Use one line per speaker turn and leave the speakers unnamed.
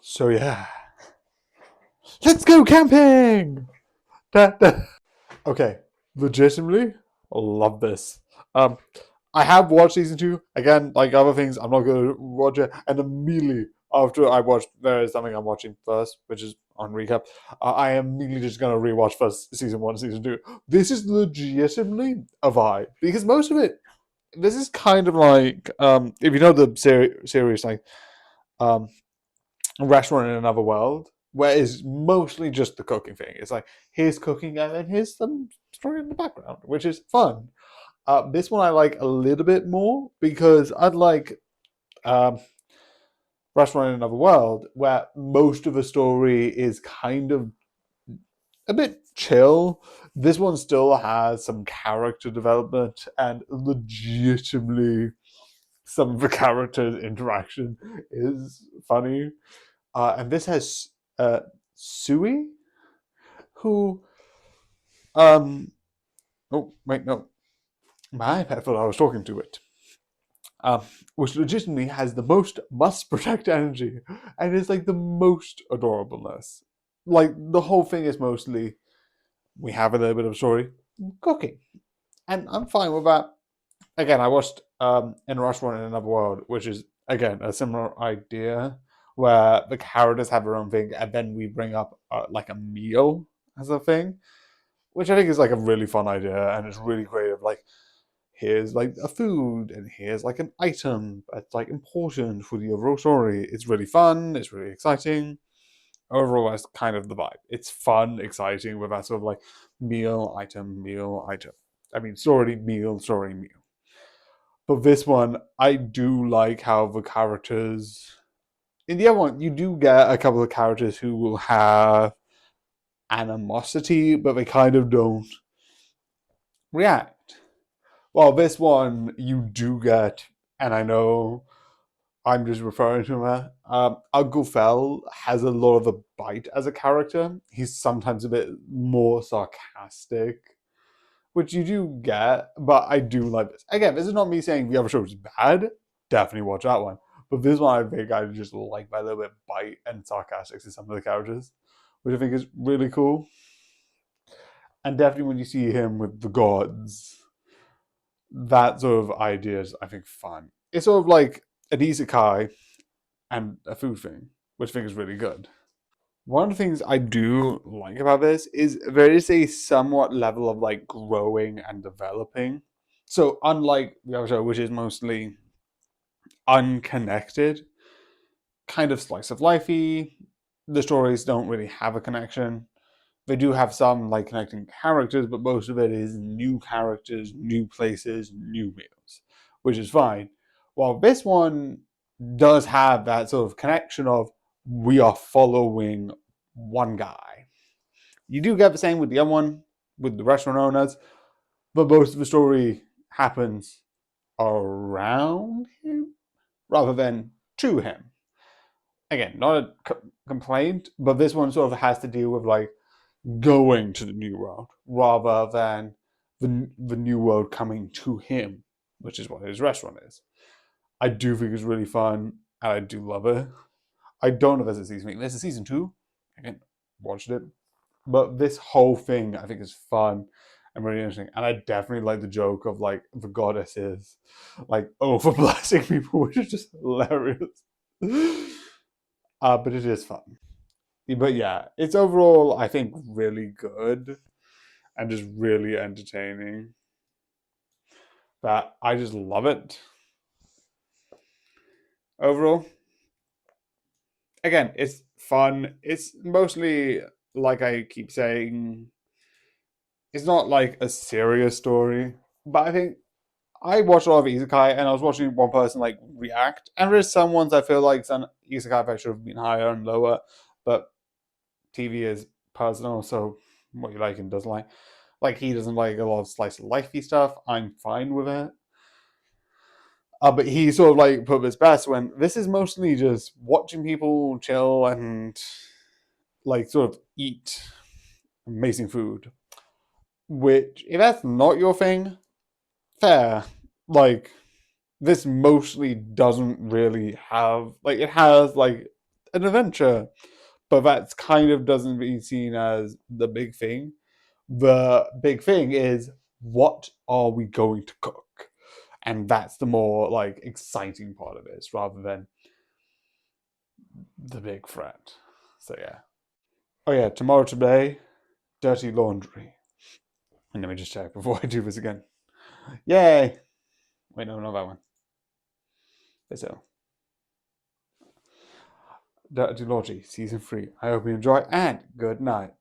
So yeah, let's go camping. Da, da. Okay, legitimately love this. Um, I have watched season two again. Like other things, I'm not going to watch it. And immediately after I watched, there is something I'm watching first, which is on recap. I am immediately just going to rewatch first season one, season two. This is legitimately a vibe because most of it. This is kind of like if you know the series like um Restaurant in Another World, where it's mostly just the cooking thing. It's like here's cooking and then here's some story in the background, which is fun. This one I like a little bit more because I'd like um, Restaurant in Another World, where most of the story is kind of a bit chill. This one still has some character development and legitimately some of the characters' interaction is funny. And this has Sui, who oh wait, no, my iPad thought I was talking to it. Um, which legitimately has the most must protect energy and is like the most adorableness. Like the whole thing is mostly we have a little bit of story cooking, and I'm fine with that. Again, I watched in Restaurant in Another World, which is again a similar idea where the characters have their own thing, and then we bring up like a meal as a thing, which I think is like a really fun idea, and it's really creative. Like here's like a food, and here's like an item that's like important for the overall story. It's really fun. It's really exciting. Overall, that's kind of the vibe. It's fun, exciting with that sort of like meal, item, meal, item. I mean, story, meal, story, meal. But this one, I do like how the characters. In the other one, you do get a couple of characters who will have animosity, but they kind of don't react. Well, this one you do get, and I know I'm just referring to him. Uncle Fel has a lot of a bite as a character. He's sometimes a bit more sarcastic, which you do get, but I do like this. Again, this is not me saying the other show is bad. Definitely watch that one. But this one, I think I just like by a little bit bite and sarcastic to some of the characters, which I think is really cool. And definitely when you see him with the gods, that sort of idea is, I think, fun. It's sort of like an isekai and a food thing, which I think is really good. One of the things I do like about this is there is a somewhat level of like growing and developing. So unlike the other show, which is mostly unconnected, kind of slice of lifey, the stories don't really have a connection. They do have some like connecting characters, but most of it is new characters, new places, new meals, which is fine. While this one does have that sort of connection of we are following one guy. You do get the same with the other one, with the restaurant owners, but most of the story happens around him rather than to him. Again, not a complaint, but this one sort of has to deal with like going to the new world rather than the new world coming to him, which is what his restaurant is. I do think it's really fun and I do love it. I don't know if there's a season. There's a season two. I haven't watched it, but this whole thing I think is fun and really interesting. And I definitely like the joke of like the goddesses like over blessing people, which is just hilarious. But it is fun. But yeah, it's overall I think really good and just really entertaining. That I just love it. Overall, again, it's fun. It's mostly like I keep saying, it's not like a serious story, but I think I watch a lot of isekai, and I was watching one person like react, and there's some ones I feel like some isekai I should have been higher and lower, but TV is personal, so what you like and doesn't like. Like he doesn't like a lot of slice of lifey stuff. I'm fine with it. But he sort of like put his best when this is mostly just watching people chill and like sort of eat amazing food. Which, if that's not your thing, fair. Like this mostly doesn't really have like it has like an adventure. But that's kind of doesn't be seen as the big thing. The big thing is, what are we going to cook? And that's the more like exciting part of this rather than the big threat. So yeah. Oh yeah, tomorrow today, dirty laundry. And let me just check before I do this again. Yay! Wait, no, not that one. So, dirty laundry, season 3. I hope you enjoy and good night.